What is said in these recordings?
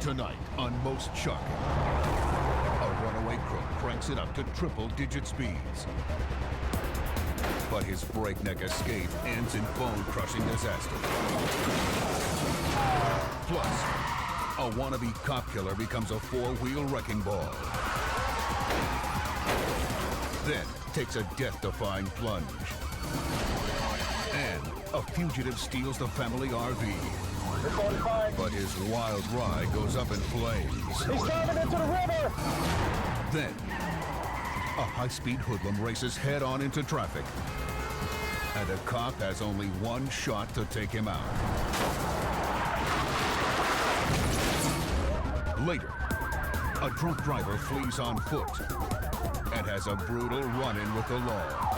Tonight on Most Shocking, a runaway crook cranks it up to triple-digit speeds. But his breakneck escape ends in bone-crushing disaster. Plus, a wannabe cop killer becomes a four-wheel wrecking ball. Then takes a death-defying plunge. And a fugitive steals the family RV. But his wild ride goes up in flames. He's driving into the river! Then, a high-speed hoodlum races head-on into traffic. And a cop has only one shot to take him out. Later, a drunk driver flees on foot and has a brutal run-in with the law.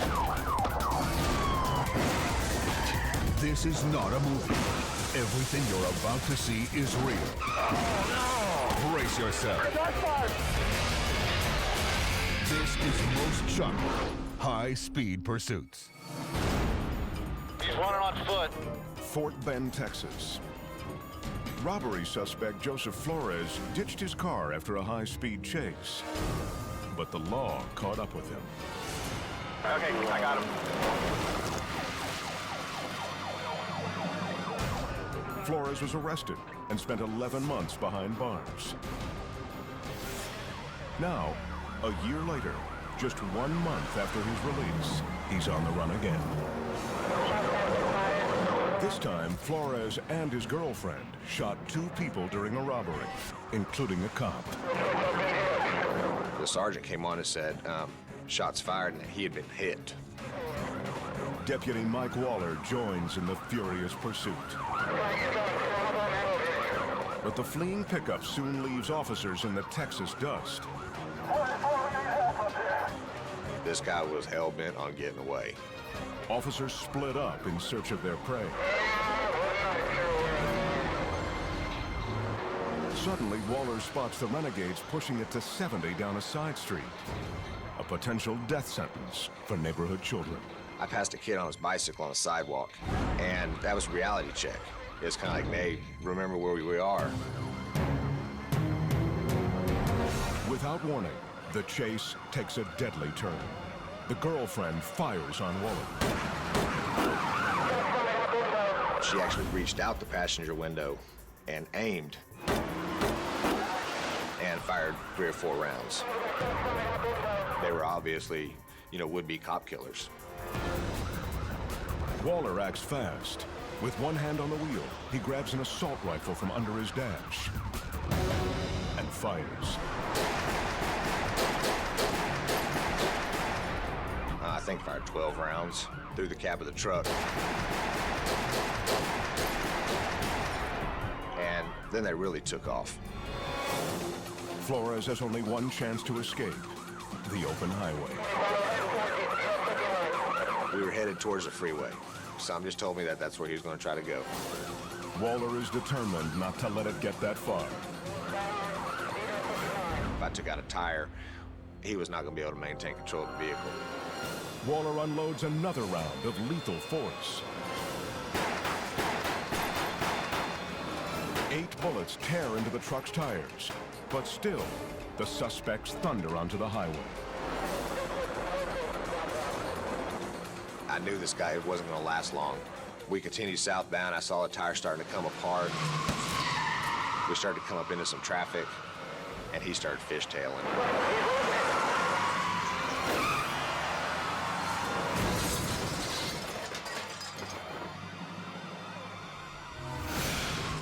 This is not a movie. Everything you're about to see is real. Oh, no! Brace yourself. This is Most Shocking, High-Speed Pursuits. He's running on foot. Fort Bend, Texas. Robbery suspect Joseph Flores ditched his car after a high-speed chase. But the law caught up with him. Okay, I got him. Flores was arrested and spent 11 months behind bars. Now, a year later, just 1 month after his release, he's on the run again. This time, Flores and his girlfriend shot 2 people during a robbery, including a cop. The sergeant came on and said, shots fired and that he had been hit. Deputy Mike Waller joins in the furious pursuit. But the fleeing pickup soon leaves officers in the Texas dust. This guy was hell-bent on getting away. Officers split up in search of their prey. Suddenly, Waller spots the renegades pushing it to 70 down a side street. A potential death sentence for neighborhood children. I passed a kid on his bicycle on a sidewalk, and that was a reality check. It's kind of like, hey, remember where we are. Without warning, the chase takes a deadly turn. The girlfriend fires on Waller. She actually reached out the passenger window and aimed and fired 3 or 4 rounds. They were obviously, would-be cop killers. Waller acts fast. With one hand on the wheel, he grabs an assault rifle from under his dash and fires. I think fired 12 rounds through the cab of the truck. And then they really took off. Flores has only one chance to escape, the open highway. We were headed towards the freeway. Some just told me that that's where he was going to try to go. Waller is determined not to let it get that far. If I took out a tire, he was not going to be able to maintain control of the vehicle. Waller unloads another round of lethal force. 8 bullets tear into the truck's tires, but still, the suspects thunder onto the highway. I knew this guy wasn't going to last long. We continued southbound. I saw the tire starting to come apart. We started to come up into some traffic, and he started fishtailing.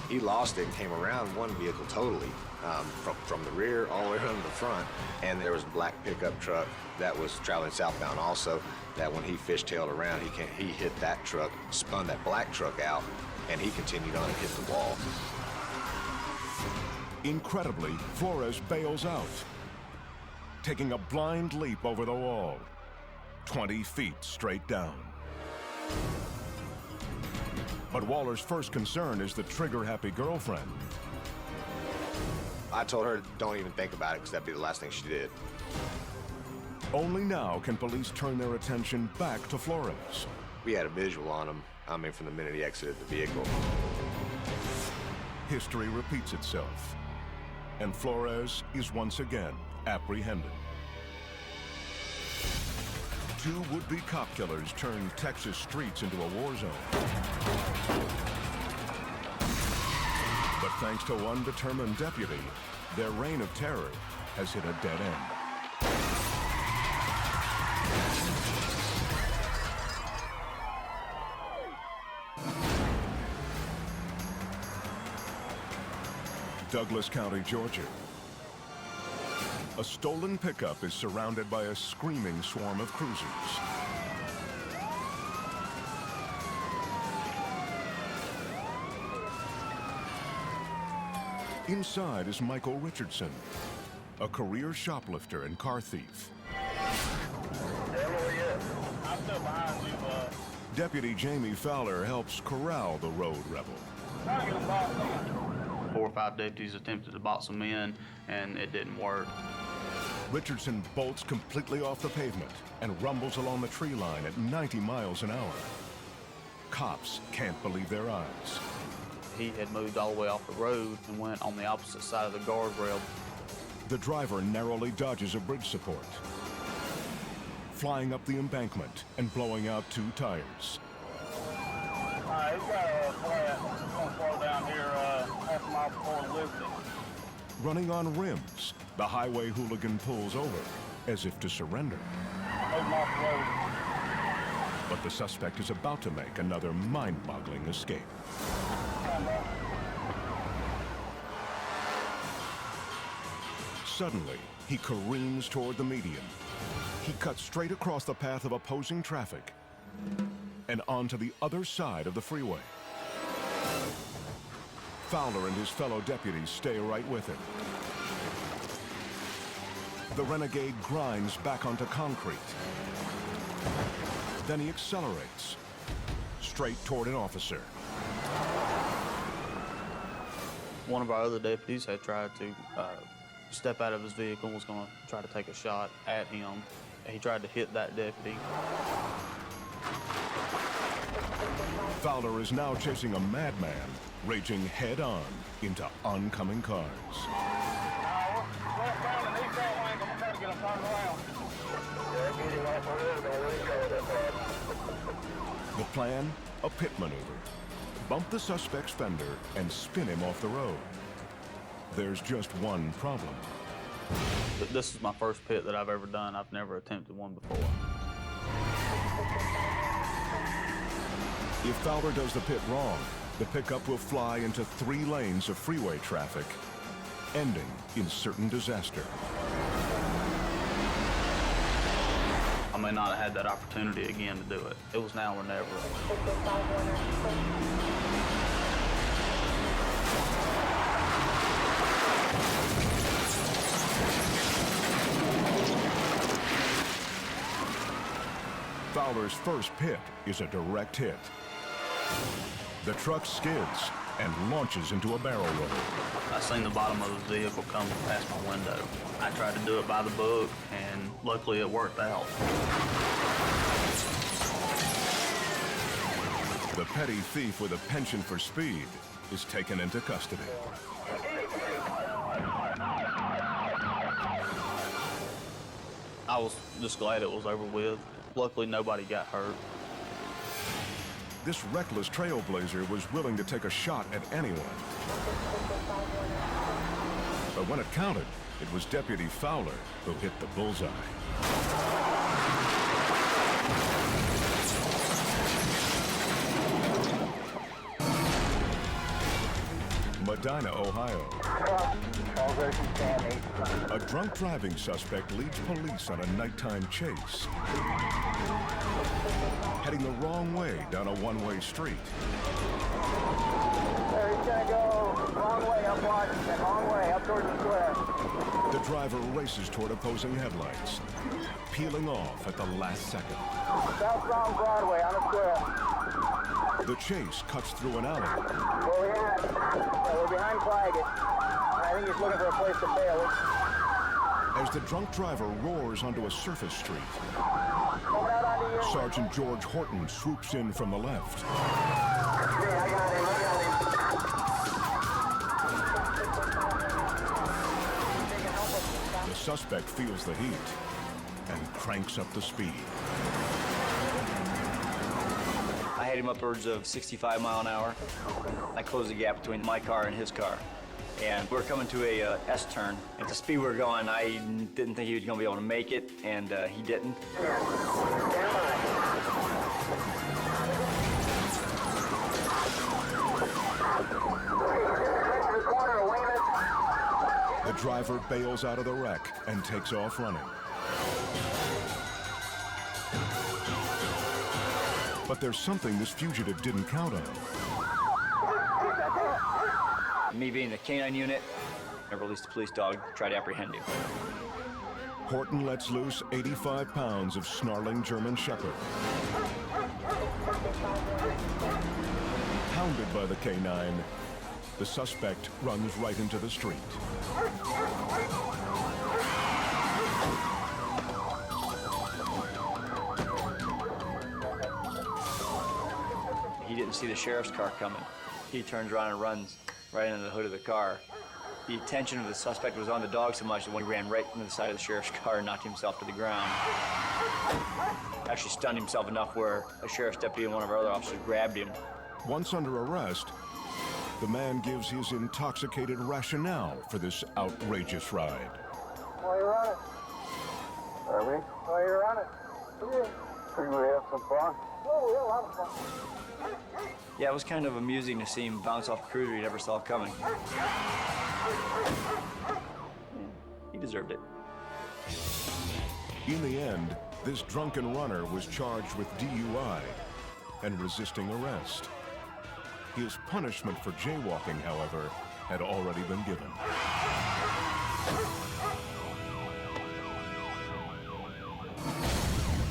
He lost it and came around one vehicle totally, from the rear all the way around to the front. And there was a black pickup truck that was traveling southbound also, that when he fishtailed around, he hit that truck, spun that black truck out, and he continued on and hit the wall. Incredibly, Flores bails out, taking a blind leap over the wall, 20 feet straight down. But Waller's first concern is the trigger-happy girlfriend. I told her, don't even think about it, because that'd be the last thing she did. Only now can police turn their attention back to Flores. We had a visual on him, from the minute he exited the vehicle. History repeats itself. and Flores is once again apprehended. Two would-be cop killers turned Texas streets into a war zone. But thanks to one determined deputy, their reign of terror has hit a dead end. Douglas County, Georgia. A stolen pickup is surrounded by a screaming swarm of cruisers. Inside is Michael Richardson, a career shoplifter and car thief. I'm still behind you, Deputy Jamie Fowler helps corral the road rebel. 4 or 5 deputies attempted to box him in, and it didn't work. Richardson bolts completely off the pavement and rumbles along the tree line at 90 miles an hour. Cops can't believe their eyes. He had moved all the way off the road and went on the opposite side of the guardrail. The driver narrowly dodges a bridge support, flying up the embankment and blowing out 2 tires. He's got a flat. He's going to slow down here half a mile before Liberty. Running on rims, the highway hooligan pulls over as if to surrender. Moving off the road. But the suspect is about to make another mind-boggling escape. Suddenly, he careens toward the median. He cuts straight across the path of opposing traffic and onto the other side of the freeway. Fowler and his fellow deputies stay right with him. The renegade grinds back onto concrete. Then he accelerates, straight toward an officer. One of our other deputies had tried to step out of his vehicle and was going to try to take a shot at him. He tried to hit that deputy. Fowler is now chasing a madman, raging head-on into oncoming cars. Westbound and eastbound lane. I'm going to try to get him turned around. The plan? A pit maneuver. Bump the suspect's fender and spin him off the road. There's just one problem. This is my first pit that I've ever done. I've never attempted one before. If Fowler does the pit wrong, the pickup will fly into 3 lanes of freeway traffic, ending in certain disaster. I may not have had that opportunity again to do it. It was now or never. Fowler's first pit is a direct hit. The truck skids and launches into a barrel roll. I seen the bottom of the vehicle come past my window. I tried to do it by the book, and luckily it worked out. The petty thief with a penchant for speed is taken into custody. I was just glad it was over with. Luckily, nobody got hurt. This reckless trailblazer was willing to take a shot at anyone. But when it counted, it was Deputy Fowler who hit the bullseye. Medina, Ohio. A drunk driving suspect leads police on a nighttime chase, heading the wrong way down a one-way street. There, he's going to go wrong way up Washington, wrong way up towards the square. The driver races toward opposing headlights, peeling off at the last second. Southbound Broadway on the square. The chase cuts through an alley. Where we at? We're behind Claggett. I think he's looking for a place to bail. As the drunk driver roars onto a surface street, Coming out onto you. Sergeant George Horton swoops in from the left. Yeah, I got him. suspect feels the heat and cranks up the speed. I had him upwards of 65 mile an hour. I closed the gap between my car and his car. And we're coming to a S-turn. At the speed we were going, I didn't think he was going to be able to make it, and he didn't. The driver bails out of the wreck and takes off running. But there's something this fugitive didn't count on. Me being the canine unit, I released a police dog to try to apprehend him. Horton lets loose 85 pounds of snarling German Shepherd. Hounded by the canine, the suspect runs right into the street. He didn't see the sheriff's car coming. He turns around and runs right into the hood of the car. The attention of the suspect was on the dog so much that when he ran right into the side of the sheriff's car and knocked himself to the ground. Actually stunned himself enough where a sheriff's deputy and one of our other officers grabbed him. Once under arrest, the man gives his intoxicated rationale for this outrageous ride. Why you running? Pardon me? Why you running? Figure we have some fun. Oh, we have a lot of fun. Yeah, it was kind of amusing to see him bounce off a cruiser he never saw coming. He deserved it. In the end, this drunken runner was charged with DUI and resisting arrest. His punishment for jaywalking, however, had already been given.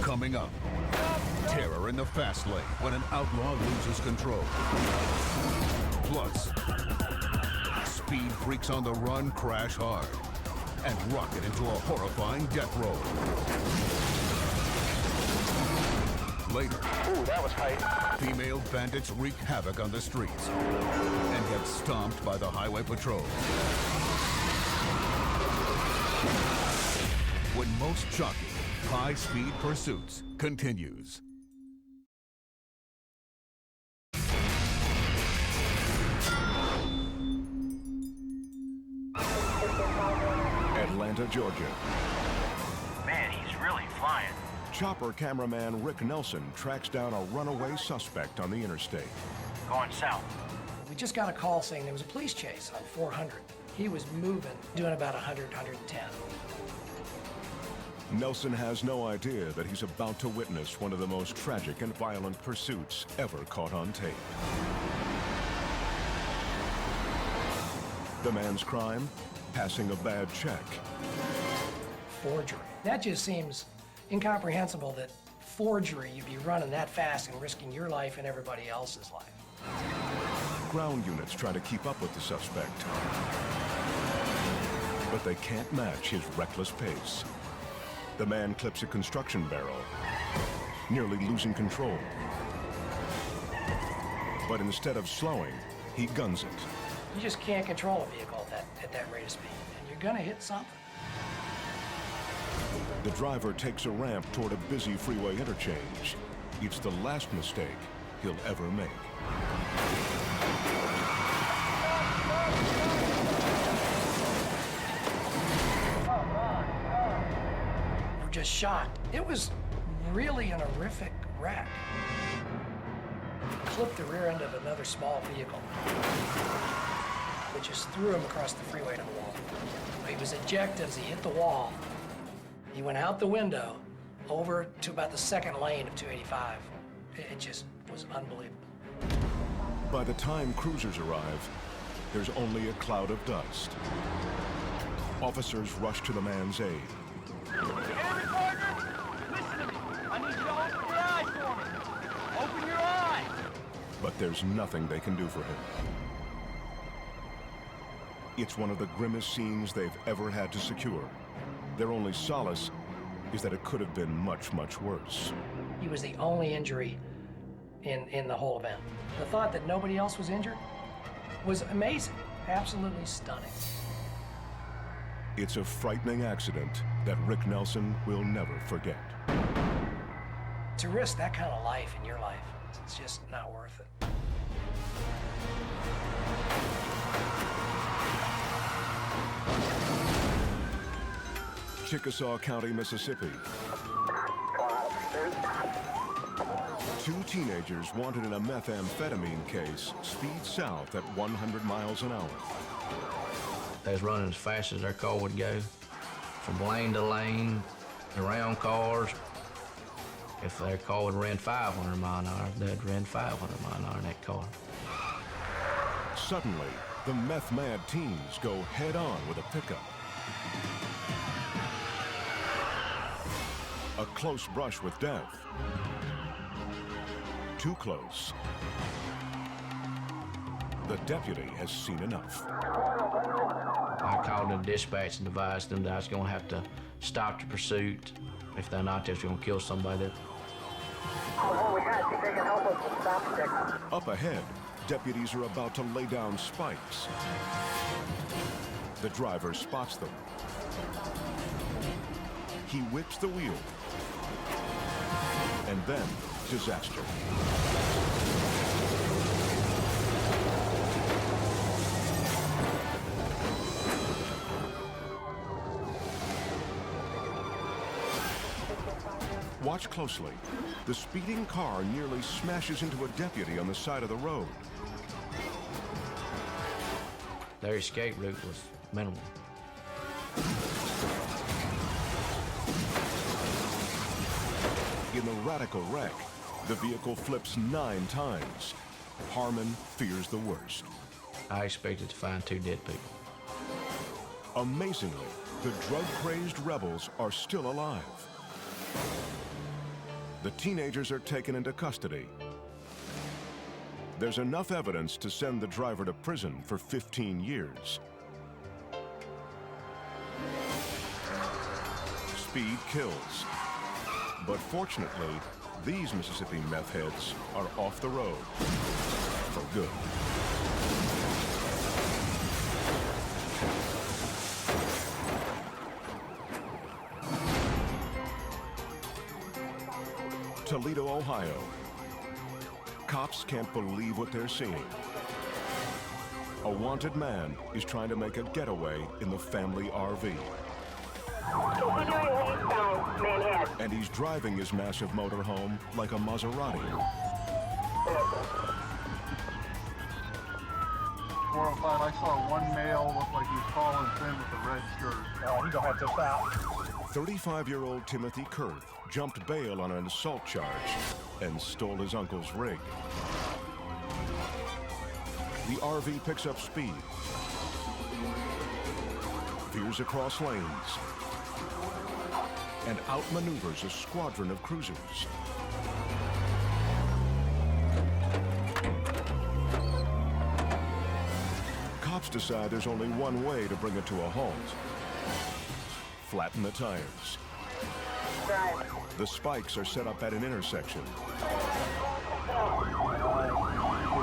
Coming up, terror in the fast lane when an outlaw loses control. Plus, speed freaks on the run crash hard and rocket into a horrifying death roll. Later, Ooh, that was tight. female bandits wreak havoc on the streets and get stomped by the highway patrol. When most shocking, high-speed pursuits continues. Atlanta, Georgia. Man, he's really flying. Chopper cameraman Rick Nelson tracks down a runaway suspect on the interstate. Going south. We just got a call saying there was a police chase on 400. He was moving, doing about 100, 110. Nelson has no idea that he's about to witness one of the most tragic and violent pursuits ever caught on tape. The man's crime? Passing a bad check. Forgery. That just seems incomprehensible that forgery, you'd be running that fast and risking your life and everybody else's life. Ground units try to keep up with the suspect, but they can't match his reckless pace. The man clips a construction barrel, nearly losing control. But instead of slowing, he guns it. You just can't control a vehicle at that rate of speed, and you're gonna hit something. The driver takes a ramp toward a busy freeway interchange. It's the last mistake he'll ever make. We're just shocked. It was really an horrific wreck. Clipped the rear end of another small vehicle. It just threw him across the freeway to the wall. He was ejected as he hit the wall. He went out the window over to about the second lane of 285. It just was unbelievable. By the time cruisers arrive, there's only a cloud of dust. Officers rush to the man's aid. Hey, partner! Listen to me. I need you to open your eyes for me. Open your eyes! But there's nothing they can do for him. It's one of the grimmest scenes they've ever had to secure. Their only solace is that it could have been much, much worse. He was the only injury in the whole event. The thought that nobody else was injured was amazing, absolutely stunning. It's a frightening accident that Rick Nelson will never forget. To risk that kind of life in your life, it's just not worth it. Chickasaw County, Mississippi. Two teenagers wanted in a methamphetamine case speed south at 100 miles an hour. They was running as fast as their car would go, from lane to lane, around cars. If their car would ran 500 miles an hour, they'd ran 500 miles an hour in that car. Suddenly, the meth-mad teens go head-on with a pickup. A close brush with death. Too close. The deputy has seen enough. I called the dispatch and advised them that I was going to have to stop the pursuit. If they're not, they're going to kill somebody. Up ahead, deputies are about to lay down spikes. The driver spots them. He whips the wheel. And then, disaster. Watch closely. The speeding car nearly smashes into a deputy on the side of the road. Their escape route was minimal. In the radical wreck, the vehicle flips 9 times. Harmon fears the worst. I expected to find 2 dead people. Amazingly, the drug-crazed rebels are still alive. The teenagers are taken into custody. There's enough evidence to send the driver to prison for 15 years. Speed kills. But fortunately, these Mississippi meth heads are off the road for good. Toledo, Ohio. Cops can't believe what they're seeing. A wanted man is trying to make a getaway in the family RV. And he's driving his massive motorhome like a Maserati. 405, I saw one male look like he was falling thin with a red shirt. Oh, he's gonna have to stop. 35-year-old Timothy Kurth jumped bail on an assault charge and stole his uncle's rig. The RV picks up speed, veers across lanes, and outmaneuvers a squadron of cruisers. Cops decide there's only one way to bring it to a halt. Flatten the tires. The spikes are set up at an intersection. We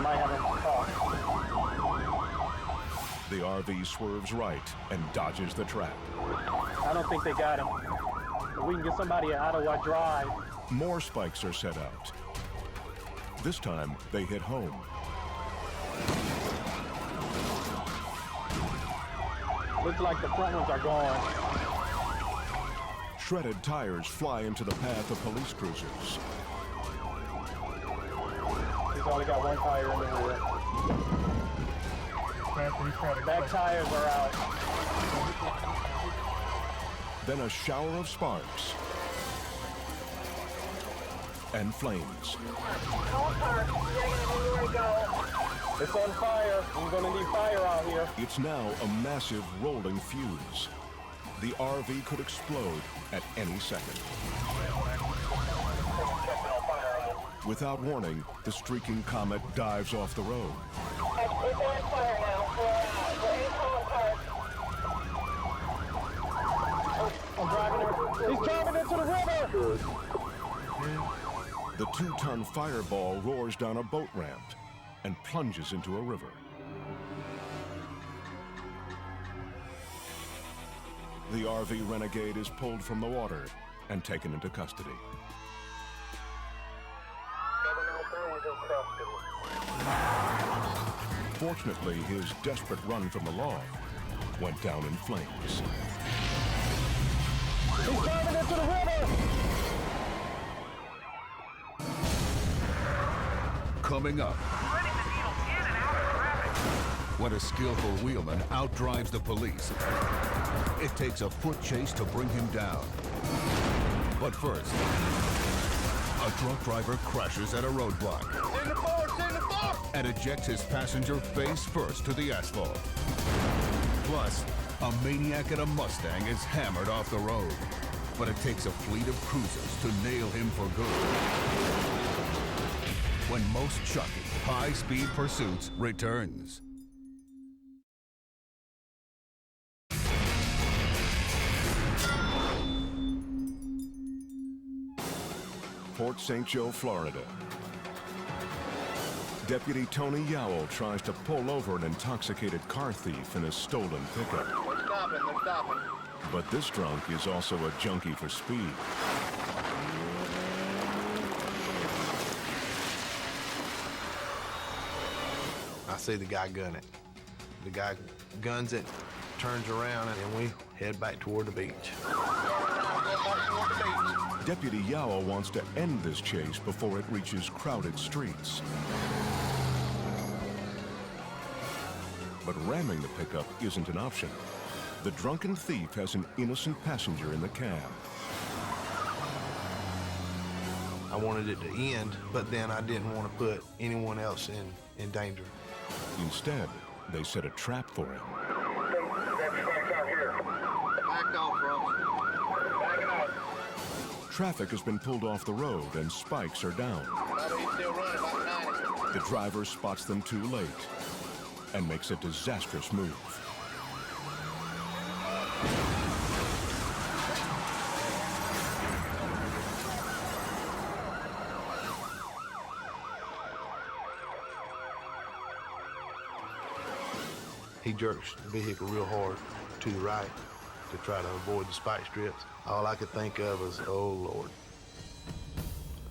might have a car. The RV swerves right and dodges the trap. I don't think they got him. But we can get somebody out of our drive. More spikes are set out. This time, they hit home. Looks like the front ones are gone. Shredded tires fly into the path of police cruisers. He's only got one tire in the rear. Back tires are out. Then a shower of sparks and flames. It's on fire. We're gonna need fire out here. It's now a massive rolling fuse. The RV could explode at any second. Without warning, the streaking Comet dives off the road. It's on fire now. I'm driving her. He's driving into the river! The 2-ton fireball roars down a boat ramp and plunges into a river. The RV renegade is pulled from the water and taken into custody. 703 is in custody. Fortunately, his desperate run from the law went down in flames. He's driving into the river! Coming up, when a skillful wheelman outdrives the police, it takes a foot chase to bring him down. But first, a drunk driver crashes at a roadblock and ejects his passenger face first to the asphalt. Plus, a maniac in a Mustang is hammered off the road, but it takes a fleet of cruisers to nail him for good. When most shocking, high-speed pursuits returns. Port St. Joe, Florida. Deputy Tony Yowell tries to pull over an intoxicated car thief in a stolen pickup. They're stopping. But this drunk is also a junkie for speed. I see the guy gun it. The guy guns it, turns around, and then we head back toward the beach. Deputy Yowell wants to end this chase before it reaches crowded streets. But ramming the pickup isn't an option. The drunken thief has an innocent passenger in the cab. I wanted it to end, but then I didn't want to put anyone else in danger. Instead, they set a trap for him. Back off, bro. Backing off. Traffic has been pulled off the road and spikes are down. He's still running, about 90. The driver spots them too late and makes a disastrous move. He jerks the vehicle real hard to the right to try to avoid the spike strips. All I could think of was, oh, Lord,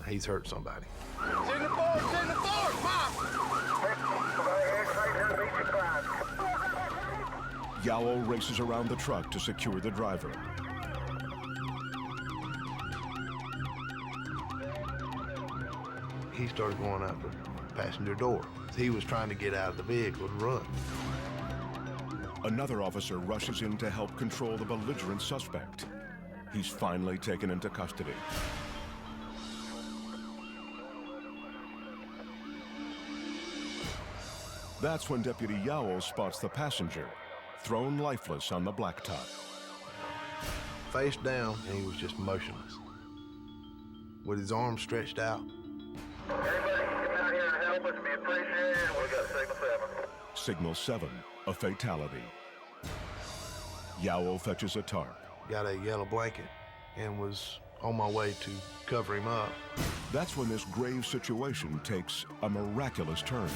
he's hurt somebody. It's in the fort, Mom! Yowell races around the truck to secure the driver. He started going out the passenger door. He was trying to get out of the vehicle to run. Another officer rushes in to help control the belligerent suspect. He's finally taken into custody. That's when Deputy Yowell spots the passenger, thrown lifeless on the blacktop. Face down, and he was just motionless, with his arms stretched out. Everybody come out here and help us. Be appreciated. We got Signal 7. Signal 7, a fatality. Yowell fetches a tarp. Got a yellow blanket and was on my way to cover him up. That's when this grave situation takes a miraculous turn.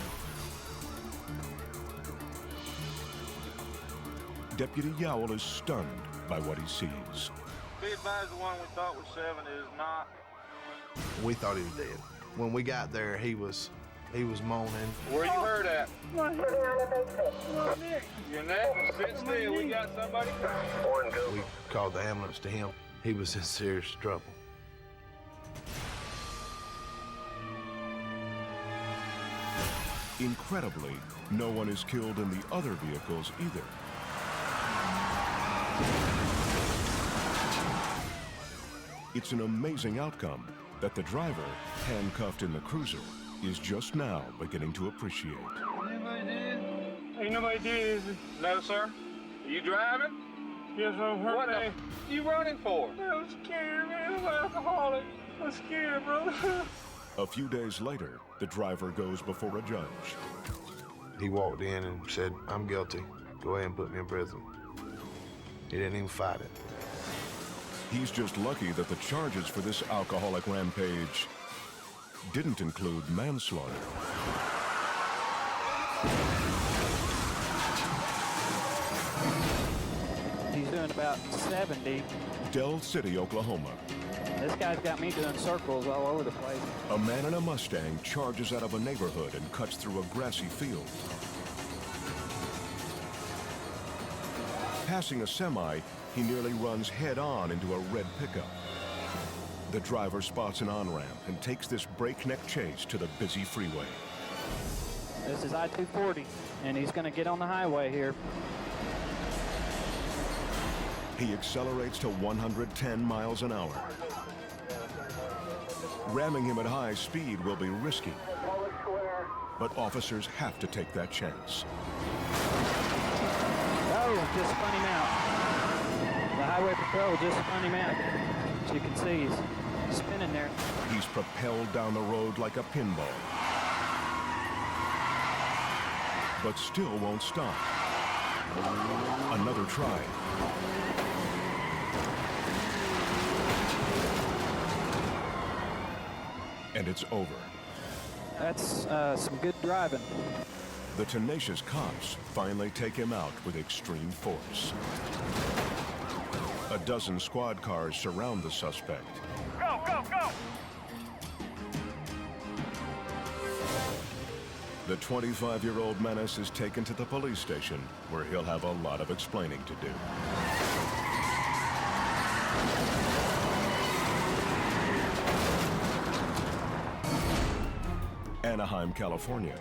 Deputy Yowell is stunned by what he sees. Be advised, the one we thought was 7 is not. We thought he was dead. When we got there, he was moaning. Where you hurt at? My neck. Your neck? Sit still. We got somebody. We called the ambulance to him. He was in serious trouble. Incredibly, no one is killed in the other vehicles either. It's an amazing outcome that the driver, handcuffed in the cruiser, is just now beginning to appreciate. Anybody did? Ain't nobody did, is it? No, sir. Are you driving? Yes, I'm hurt. What the you running for? I'm scared, man. I'm an alcoholic. I'm scared, brother. A few days later, the driver goes before a judge. He walked in and said, "I'm guilty. Go ahead and put me in prison." He didn't even fight it. He's just lucky that the charges for this alcoholic rampage didn't include manslaughter. He's doing about 70. Del City, Oklahoma. This guy's got me doing circles all over the place. A man in a Mustang charges out of a neighborhood and cuts through a grassy field. Passing a semi, he nearly runs head-on into a red pickup. The driver spots an on-ramp and takes this breakneck chase to the busy freeway. This is I-240, and he's going to get on the highway here. He accelerates to 110 miles an hour. Ramming him at high speed will be risky, but officers have to take that chance. Oh, just spun him out. The highway patrol just spun him out. As you can see, he's spinning there. He's propelled down the road like a pinball, but still won't stop. Another try. And it's over. That's some good driving. The tenacious cops finally take him out with extreme force. A dozen squad cars surround the suspect. Go, go, go! The 25-year-old menace is taken to the police station, where he'll have a lot of explaining to do. Anaheim, California.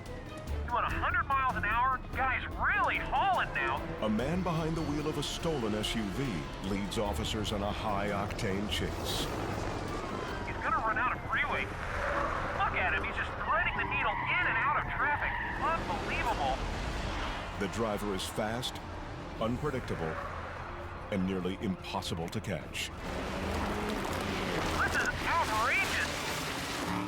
Doing 100 miles an hour? Guy's really hauling now. A man behind the wheel of a stolen SUV leads officers on a high-octane chase. He's gonna run out of freeway. Look at him, he's just threading the needle in and out of traffic. Unbelievable. The driver is fast, unpredictable, and nearly impossible to catch. This is outrageous.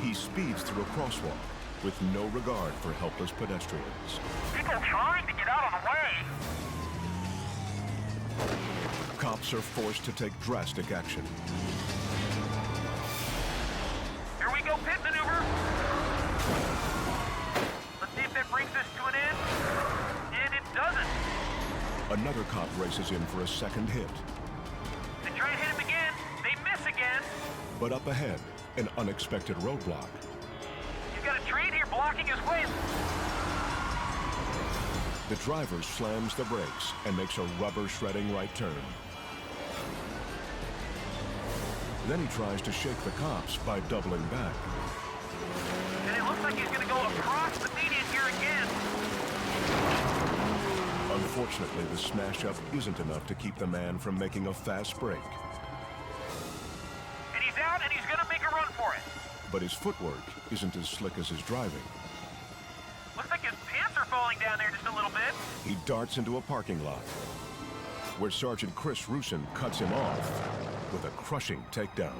He speeds through a crosswalk with no regard for helpless pedestrians. People trying to get out of the way. Cops are forced to take drastic action. Here we go, pit maneuver. Let's see if that brings this to an end. And it doesn't. Another cop races in for a second hit. They try and hit him again. They miss again. But up ahead, an unexpected roadblock. You've got a train here blocking his way. The driver slams the brakes and makes a rubber-shredding right turn. Then he tries to shake the cops by doubling back. And it looks like he's going to go across the median here again. Unfortunately, the smash-up isn't enough to keep the man from making a fast break. And he's out, and he's going to make a run for it. But his footwork isn't as slick as his driving. Looks like his pants are falling down there just a little bit. He darts into a parking lot, where Sergeant Chris Rusin cuts him off with a crushing takedown.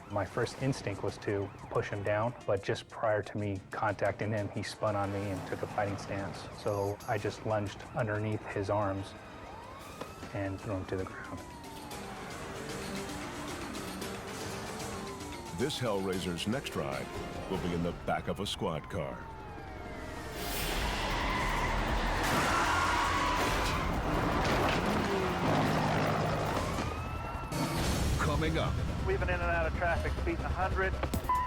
My first instinct was to push him down, but just prior to me contacting him, he spun on me and took a fighting stance. So I just lunged underneath his arms and threw him to the ground. This Hellraiser's next ride will be in the back of a squad car. Coming up, Weaving in and out of traffic, speeding 100.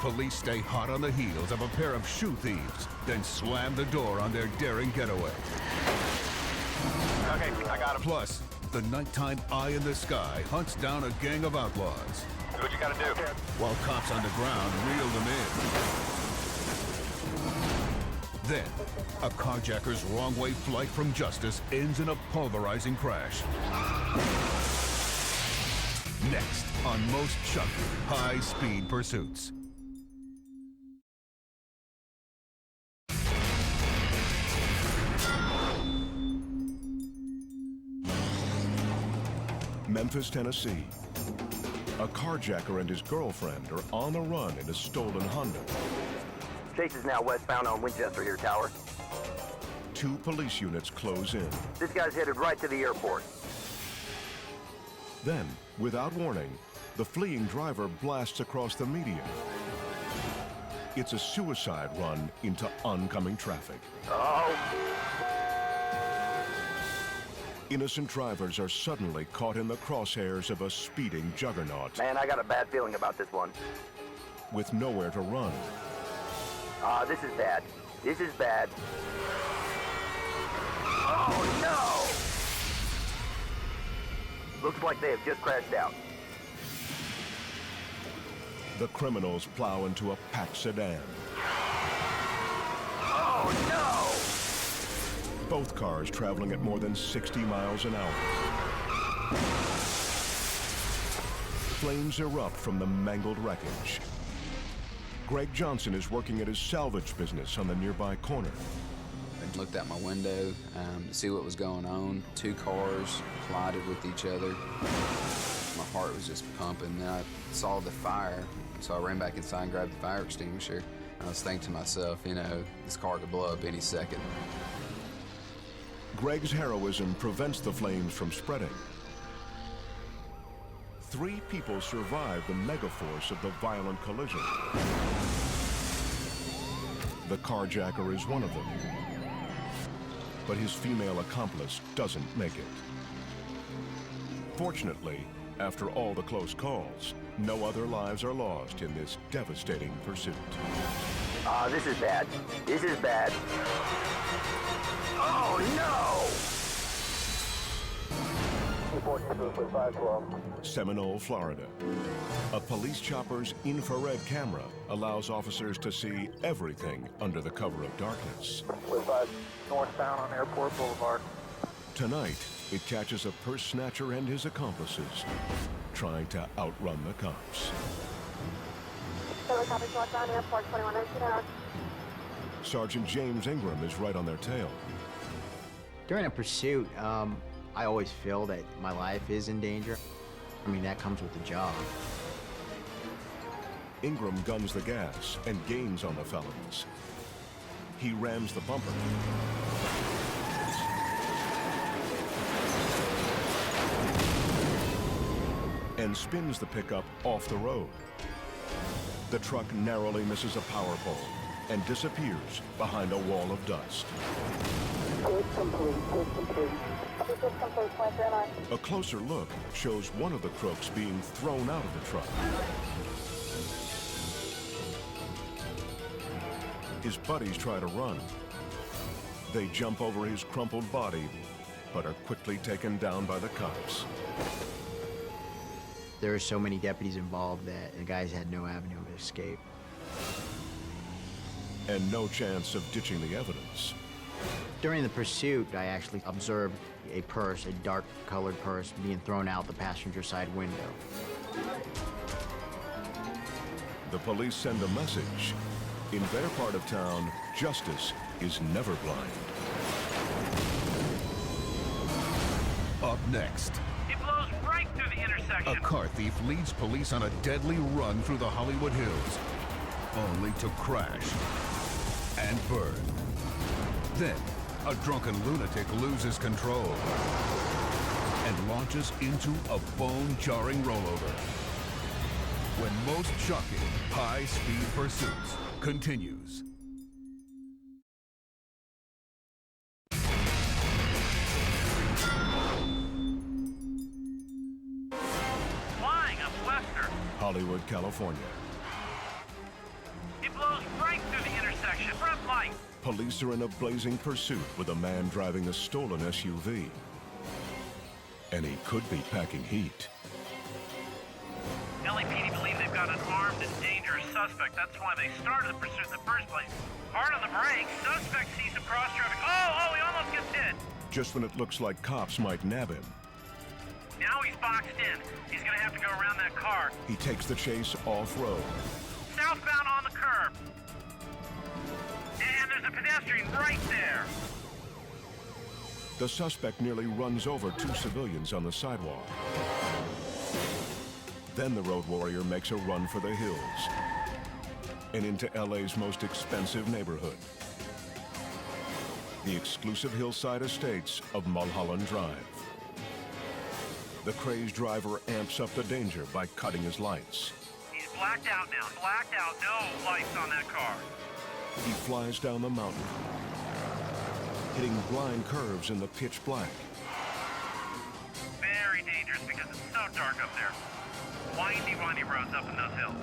police stay hot on the heels of a pair of shoe thieves, then slam the door on their daring getaway. Okay, I got him. Plus, the nighttime eye in the sky hunts down a gang of outlaws, Do what you got to do. while cops on the ground reel them in. Then, a carjacker's wrong-way flight from justice ends in a pulverizing crash. Next on Most Chucky High-Speed Pursuits. Memphis, Tennessee. A carjacker and his girlfriend are on the run in a stolen Honda. Chase is now westbound on Winchester here, Tower. Two police units close in. This guy's headed right to the airport. Then, without warning, the fleeing driver blasts across the median. It's a suicide run into oncoming traffic. Oh. innocent drivers are suddenly caught in the crosshairs of a speeding juggernaut. Man, I got a bad feeling about this one. With nowhere to run. This is bad. This is bad. Oh, no! Looks like they have just crashed out. The criminals plow into a packed sedan. Oh, no! Both cars traveling at more than 60 miles an hour. Flames erupt from the mangled wreckage. Greg Johnson is working at his salvage business on the nearby corner. I looked out my window to see what was going on. Two cars collided with each other. My heart was just pumping. Then I saw the fire, so I ran back inside and grabbed the fire extinguisher. I was thinking to myself, you know, this car could blow up any second. Greg's heroism prevents the flames from spreading. 3 people survived the megaforce of the violent collision. The carjacker is one of them. But his female accomplice doesn't make it. Fortunately, after all the close calls, no other lives are lost in this devastating pursuit. This is bad. This is bad. Oh, no! Seminole, Florida. A police chopper's infrared camera allows officers to see everything under the cover of darkness. Northbound on Airport Boulevard. Tonight, it catches a purse snatcher and his accomplices trying to outrun the cops. Northbound Airport 2119 out. Sergeant James Ingram is right on their tail. During a pursuit, I always feel that my life is in danger. I mean, that comes with the job. Ingram guns the gas and gains on the felons. He rams the bumper. And spins the pickup off the road. The truck narrowly misses a power pole and disappears behind a wall of dust. A closer look shows one of the crooks being thrown out of the truck. His buddies try to run. They jump over his crumpled body, but are quickly taken down by the cops. There are so many deputies involved that the guys had no avenue of escape. And no chance of ditching the evidence. During the pursuit, I actually observed a purse, a dark-colored purse, being thrown out the passenger side window. The police send a message. In their part of town, justice is never blind. Up next, It blows right through the intersection. a car thief leads police on a deadly run through the Hollywood Hills, only to crash and burn. Then, a drunken lunatic loses control and launches into a bone-jarring rollover. When most shocking, high-speed pursuits continues. Flying up Western. Hollywood, California. It blows right through the intersection. Front light. Police are in a blazing pursuit with a man driving a stolen SUV. And he could be packing heat. LAPD believe they've got an armed and dangerous suspect. That's why they started the pursuit in the first place. Hard on the brakes. Suspect sees him cross traffic. Oh, he almost gets hit. Just when it looks like cops might nab him, Now he's boxed in. He's gonna have to go around that car. he takes the chase off-road. Southbound on the curb. And there's a pedestrian right there. The suspect nearly runs over 2 civilians on the sidewalk. Then the road warrior makes a run for the hills and into LA's most expensive neighborhood, the exclusive hillside estates of Mulholland Drive. The crazed driver amps up the danger by cutting his lights. He's blacked out now. Blacked out. No lights on that car. He flies down the mountain, hitting blind curves in the pitch black. dark up there. Windy roads up in those hills.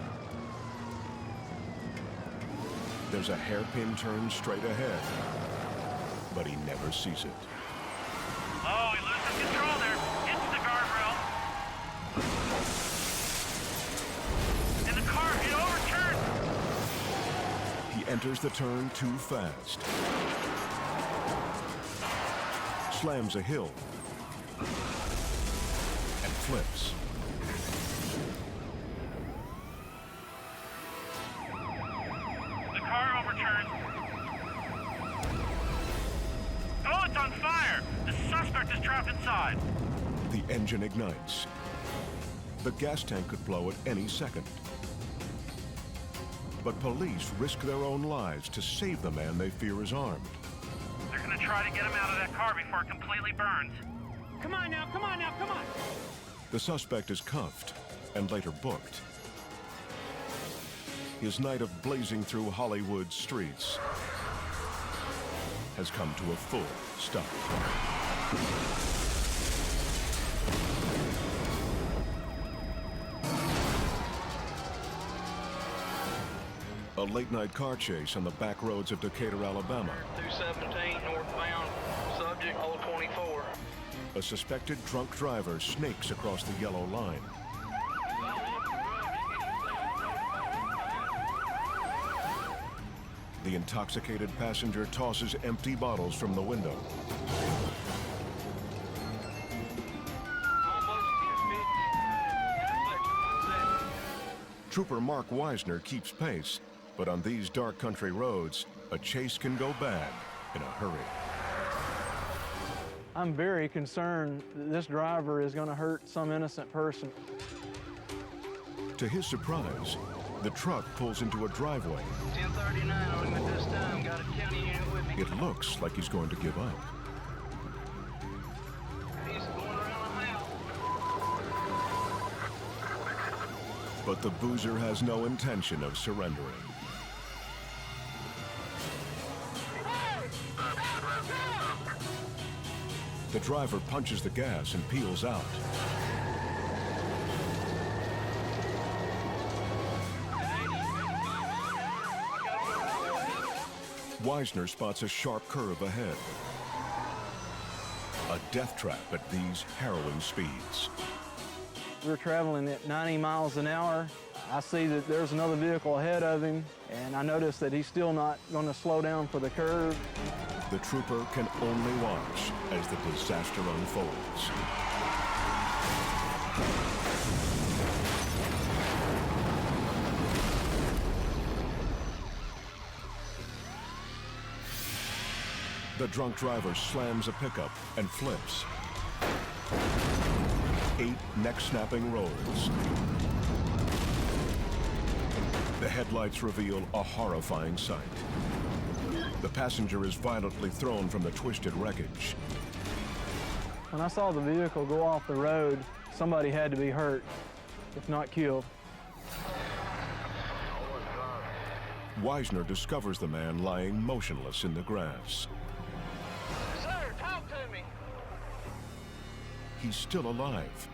There's a hairpin turn straight ahead, but he never sees it. Oh, he loses control there. Hits the guardrail. And the car, it overturned. He enters the turn too fast. Slams a hill and flips. The car overturns. Oh, it's on fire! The suspect is trapped inside. The engine ignites. The gas tank could blow at any second. But police risk their own lives to save the man they fear is armed. They're gonna try to get him out of that car before it completely burns. Come on now, come on now, come on! The suspect is cuffed and later booked. His night of blazing through Hollywood's streets has come to a full stop. A late-night car chase on the back roads of Decatur, Alabama. 217 northbound, subject 024. A suspected drunk driver snakes across the yellow line. The intoxicated passenger tosses empty bottles from the window. Trooper Mark Wisner keeps pace, but on these dark country roads, a chase can go bad in a hurry. I'm very concerned that this driver is going to hurt some innocent person. To his surprise, the truck pulls into a driveway. 1039 on him at this time. Got a county unit with me. It looks like he's going to give up. He's going around the house. But the boozer has no intention of surrendering. The driver punches the gas and peels out. Wisner spots a sharp curve ahead. A death trap at these harrowing speeds. We're traveling at 90 miles an hour. I see that there's another vehicle ahead of him, and I notice that he's still not going to slow down for the curve. The trooper can only watch as the disaster unfolds. The drunk driver slams a pickup and flips. 8 neck-snapping rolls. The headlights reveal a horrifying sight. The passenger is violently thrown from the twisted wreckage. When I saw the vehicle go off the road, somebody had to be hurt, if not killed. Wisner discovers the man lying motionless in the grass. Sir, talk to me. He's still alive.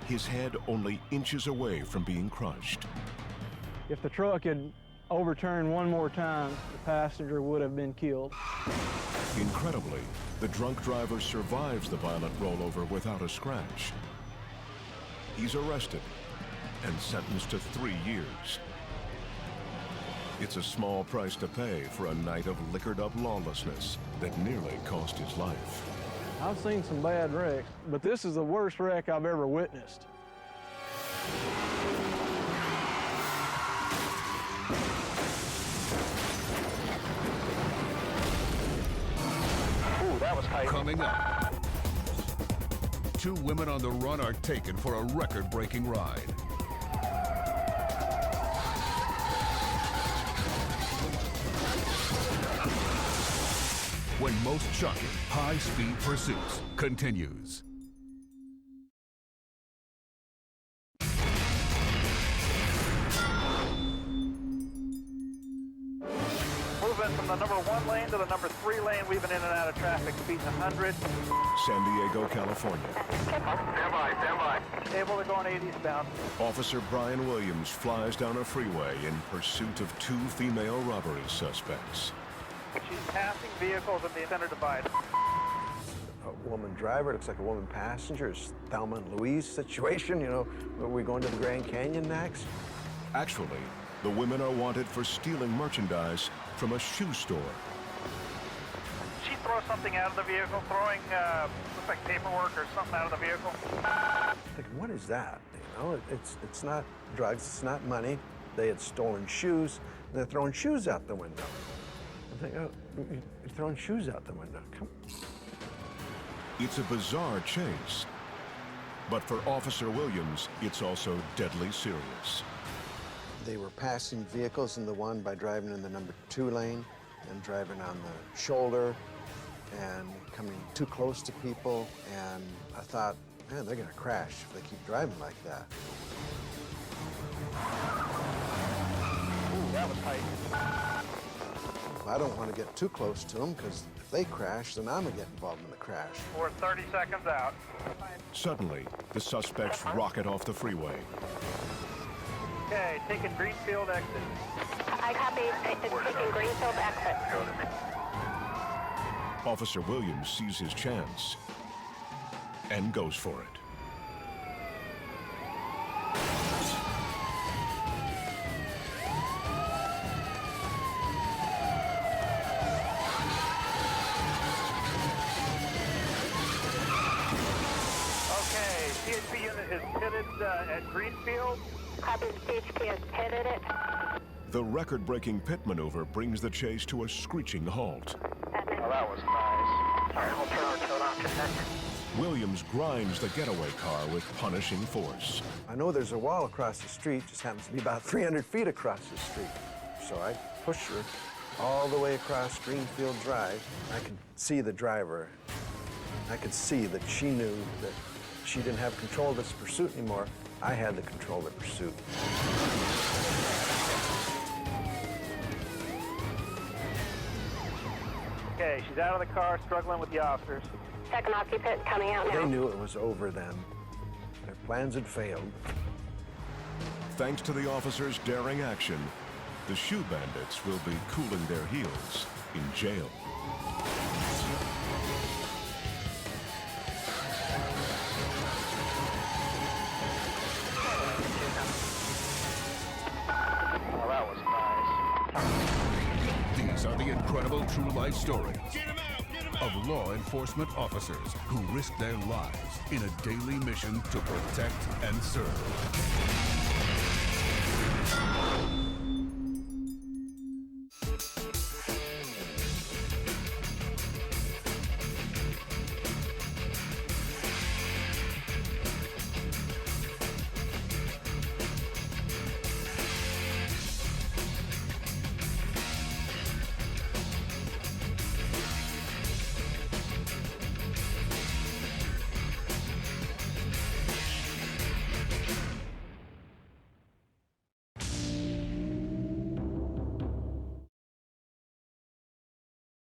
His head only inches away from being crushed. If the truck had overturned one more time, the passenger would have been killed. Incredibly, the drunk driver survives the violent rollover without a scratch. He's arrested and sentenced to 3 years. It's a small price to pay for a night of liquored-up lawlessness that nearly cost his life. I've seen some bad wrecks, but this is the worst wreck I've ever witnessed. Ooh, that was tight. Coming up, 2 women on the run are taken for a record-breaking ride. When most shocking, high-speed pursuits continues. Move at the the number 1 lane to the number 3 lane, weaving in and out of traffic, speeding 100. San Diego, California. Stand by. Able to go on 80 eastbound. Officer Brian Williams flies down a freeway in pursuit of 2 female robbery suspects. She's passing vehicles in the center divide. A woman driver, looks like a woman passenger. It's Thelma and Louise situation, you know. Are we going to the Grand Canyon next? Actually, the women are wanted for stealing merchandise from a shoe store. She throws something out of the vehicle, throwing, looks like paperwork or something out of the vehicle. Thinking, what is that? You know, it's not drugs, it's not money. They had stolen shoes, and they're throwing shoes out the window. I'm thinking, oh, you're throwing shoes out the window. Come. It's a bizarre chase, but for Officer Williams, it's also deadly serious. They were passing vehicles in the one by driving in the number 2 lane and driving on the shoulder and coming too close to people. And I thought, man, they're gonna crash if they keep driving like that. Ooh, that was tight. I don't want to get too close to them because if they crash, then I'm gonna get involved in the crash. We're 30 seconds out. Suddenly, the suspects rocket off the freeway. Okay, taking Greenfield exit. I copy. Taking Greenfield exit. Officer Williams sees his chance and goes for it. Okay, CHP unit is pitted at Greenfield. Copy. CHP has pitted it. The record-breaking pit maneuver brings the chase to a screeching halt. Oh, that was nice. All right, hold turn off just a second. Williams grinds the getaway car with punishing force. I know there's a wall across the street, just happens to be about 300 feet across the street. So I push her all the way across Greenfield Drive. I could see the driver. I could see that she knew that she didn't have control of this pursuit anymore. I had the control of the pursuit. Okay, she's out of the car, struggling with the officers. Second occupant coming out now. They knew it was over then. Their plans had failed. Thanks to the officers' daring action, the shoe bandits will be cooling their heels in jail. Oh, that was nice. These are the incredible true life stories of law enforcement officers who risk their lives in a daily mission to protect and serve.